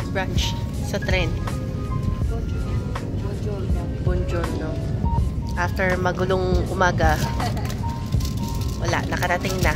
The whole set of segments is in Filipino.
brunch sa tren. Buongiorno. After magulong umaga, wala, nakarating na.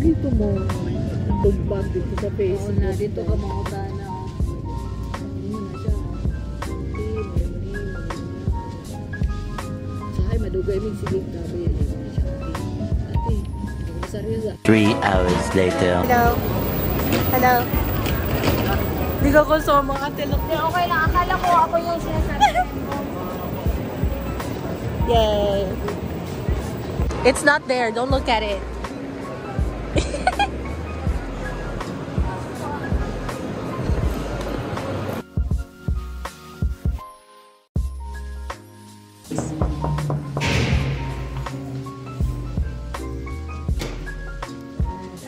Dito mo tugbag dito sa Facebook. Oo na, dito ka makuta na. Ano na siya. Sahay, madugay may silig na ba yan. Ano na siya. Ate, masaryosa. 3 hours later. Hello. Hello. Hindi ko konsumo mga tilok. Okay lang, akala ko ako yung sinasabi. Yay. It's not there. Don't look at it.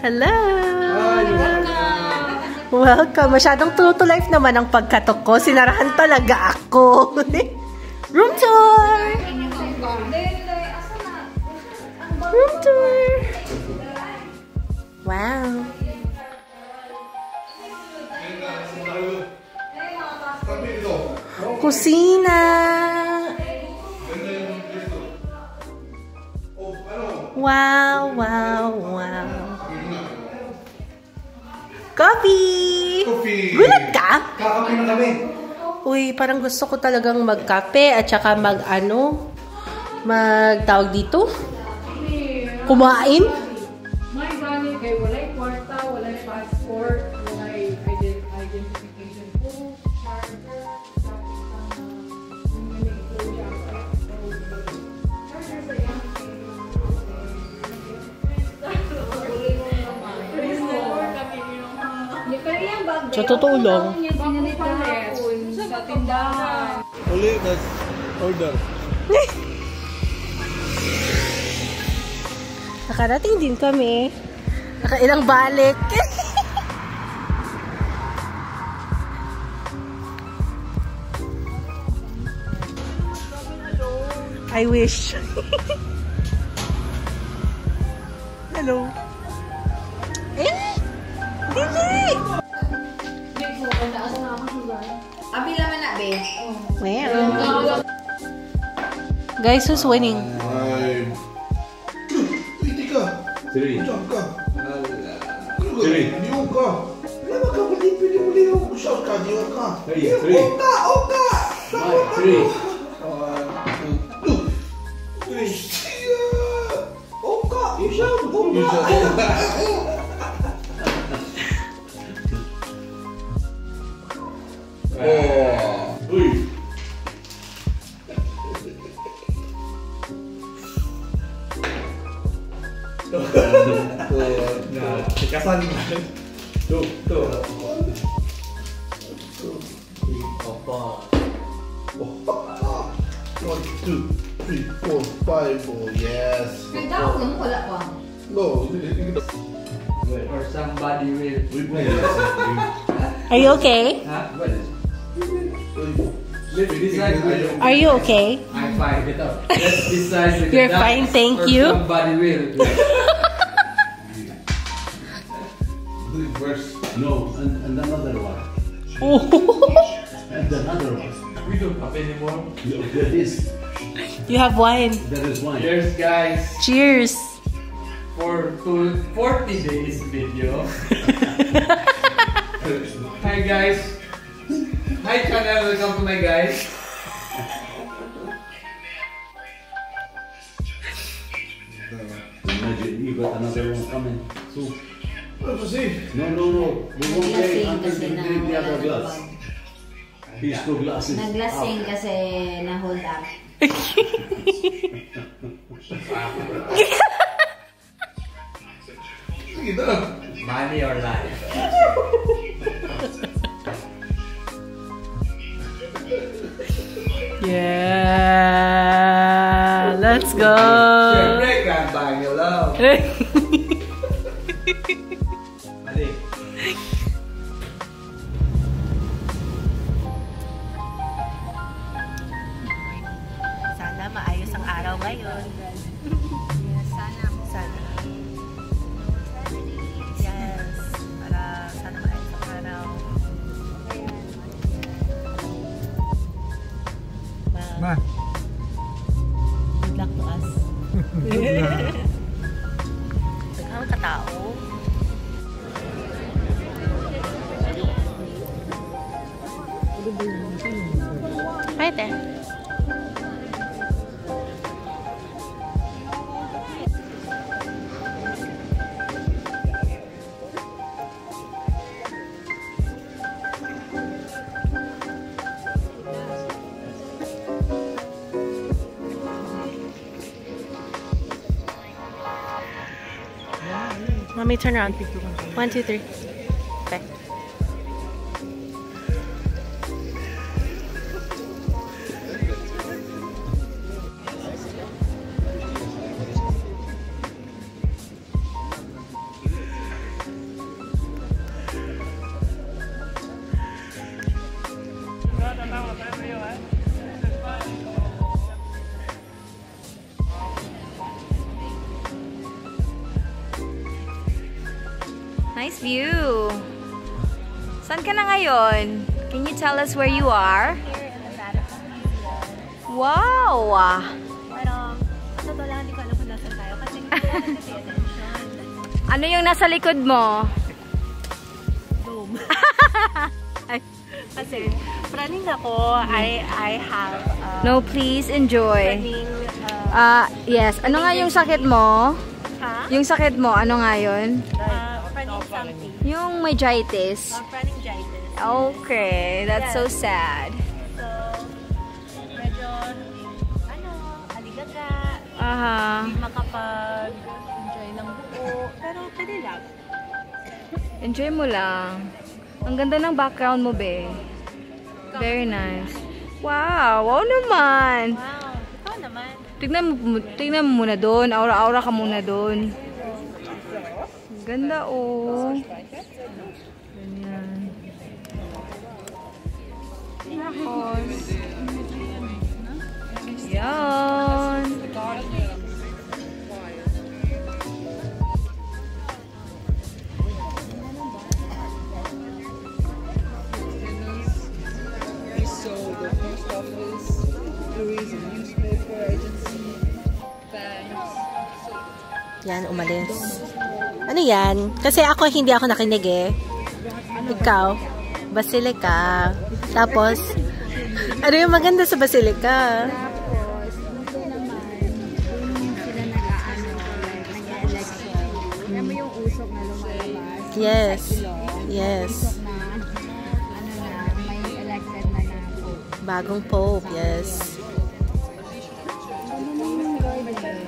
Hello! Welcome! Masyadong true to life naman ang pagkatok ko. Sinarahan talaga ako. Room tour! Room tour! Wow! Kusina! Wow, wow, wow. Coffee! Gulat ka? Kakape na kami. Uy, parang gusto ko talagang magkape at saka magtawag dito? Kumain? May bani kay walay kwarta, walay passport, walay identification proof, charger, Sa totoo lang. sa tindahan. Uli, order. Nakarating din kami. Nakailang balik. I wish. Hello. Eh? Dili! Abi laman na, be. Wow. Guys, who's winning? 5. Three. Diyan ka. Three. Diyan ka. Wala ka, pili mo liyo. Shout ka, diyan ka. Three. Oka! Three. 1, 2, 3. Oka! You shout, Oka! Uy! Tikasan mo. Tuh. 1, 2, 3, 4, 5. Oh, yes. Nagdawag lang, wala pa. No. Or somebody will. Are you okay? Huh? What is Are you okay? I'm fine. Let's decide with You're the ducks fine, thank or you. Somebody will. Reverse. No, and another one. Oh. And another one. We don't have any more. That is. You have wine. That is wine. Cheers, guys. Cheers. For 40 days video. Hi, guys. Hi, channel. Welcome to my guys. Imagine you got another one coming. So, What to see? no. We won't play until Kasi we drink the other nawala glass. ng These two glasses. Naglasing kasi na-hold up. Sige na. Money or life? Yeah. Let's go. Siyempre, kanta niyo lang. Mali. Sana maayos ang araw ngayon. Sana. Yes. Para sana maayos ang araw. Ma. Good luck to us. Daghang katao. Hi there. Mommy, turn around. 1, 2, 3. Okay. Nice view. Saan ka na ngayon? Can you tell us where you are? Wow! Pero, totoo lang, hindi ko alam kung nasan tayo kasi hindi ko nag-pay attention. Ano yung nasa likod mo? Boom. Kasi, running ako, I have No, please enjoy. running, Yes. Ano nga yung sakit mo? Yung sakit mo, ano nga yun? running something. Yung meningitis. Meningitis. Okay, that's so sad. So, medyo, aligaga, Aha. hindi makapag-enjoy ng buo, pero pwede lang. Enjoy mo lang. Ang ganda ng background mo, be. Very nice. Wow! Wow naman! Wow, ikaw naman. Tignan mo muna doon. Aura-aura ka muna doon. Ganda, oh. Ganyan. Yan. The post office, there is a newspaper agency, banks. Yan, umalis. Ano yan? Kasi hindi ako nakinig eh. Ikaw, Basilica. Tapos, ano yung maganda sa Basilica? Yes. Yes. Bagong Pope, yes.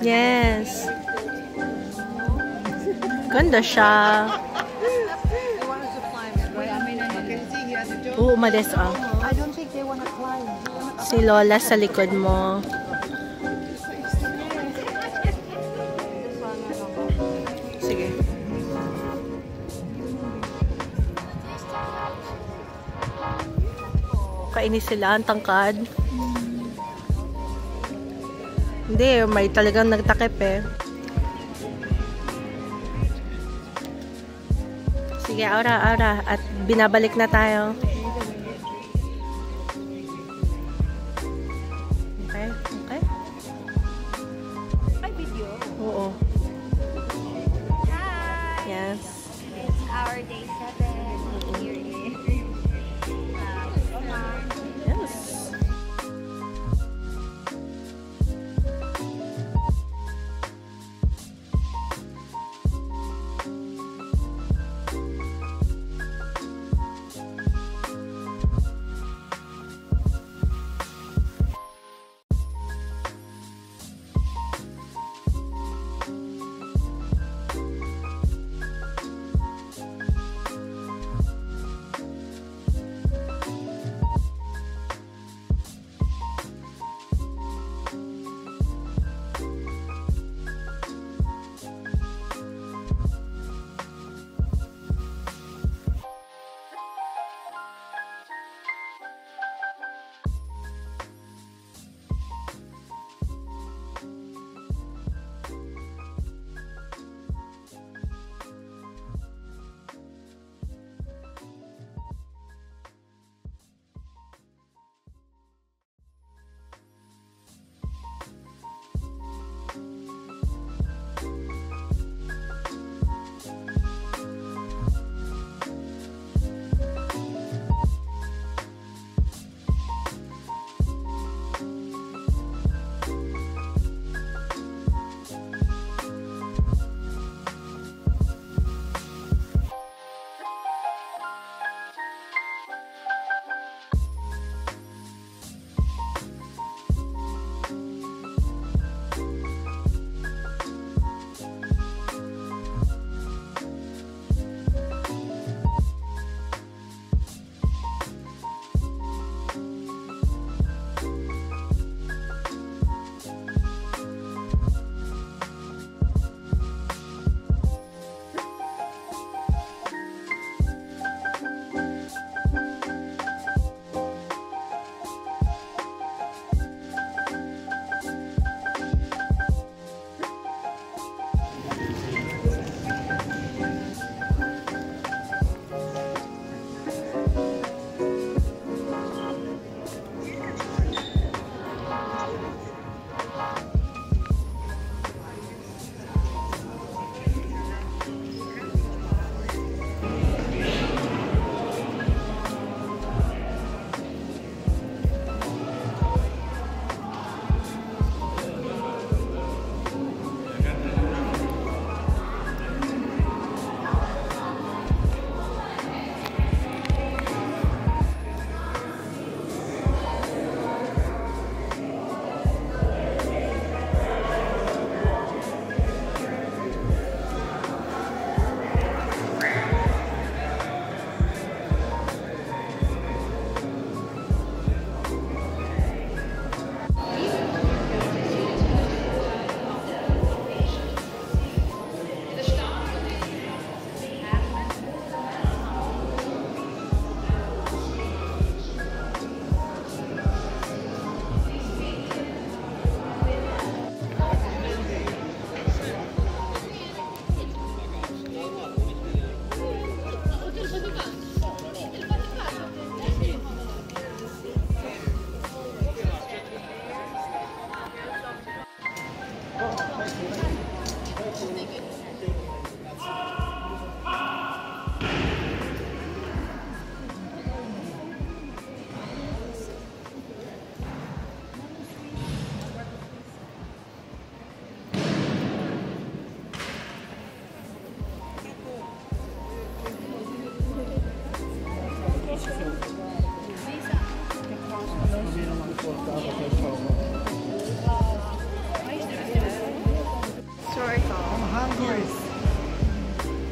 Yes. Ganda siya. Umalis ah. Si Lola sa likod mo. Sige. Kainis sila, ang tangkad. Hindi, may talagang nagtakip eh. Sige, aura. At binabalik na tayo. our day 7 here in Roma. Yes.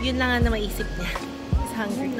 Yun lang ang maisip niya. He's hungry.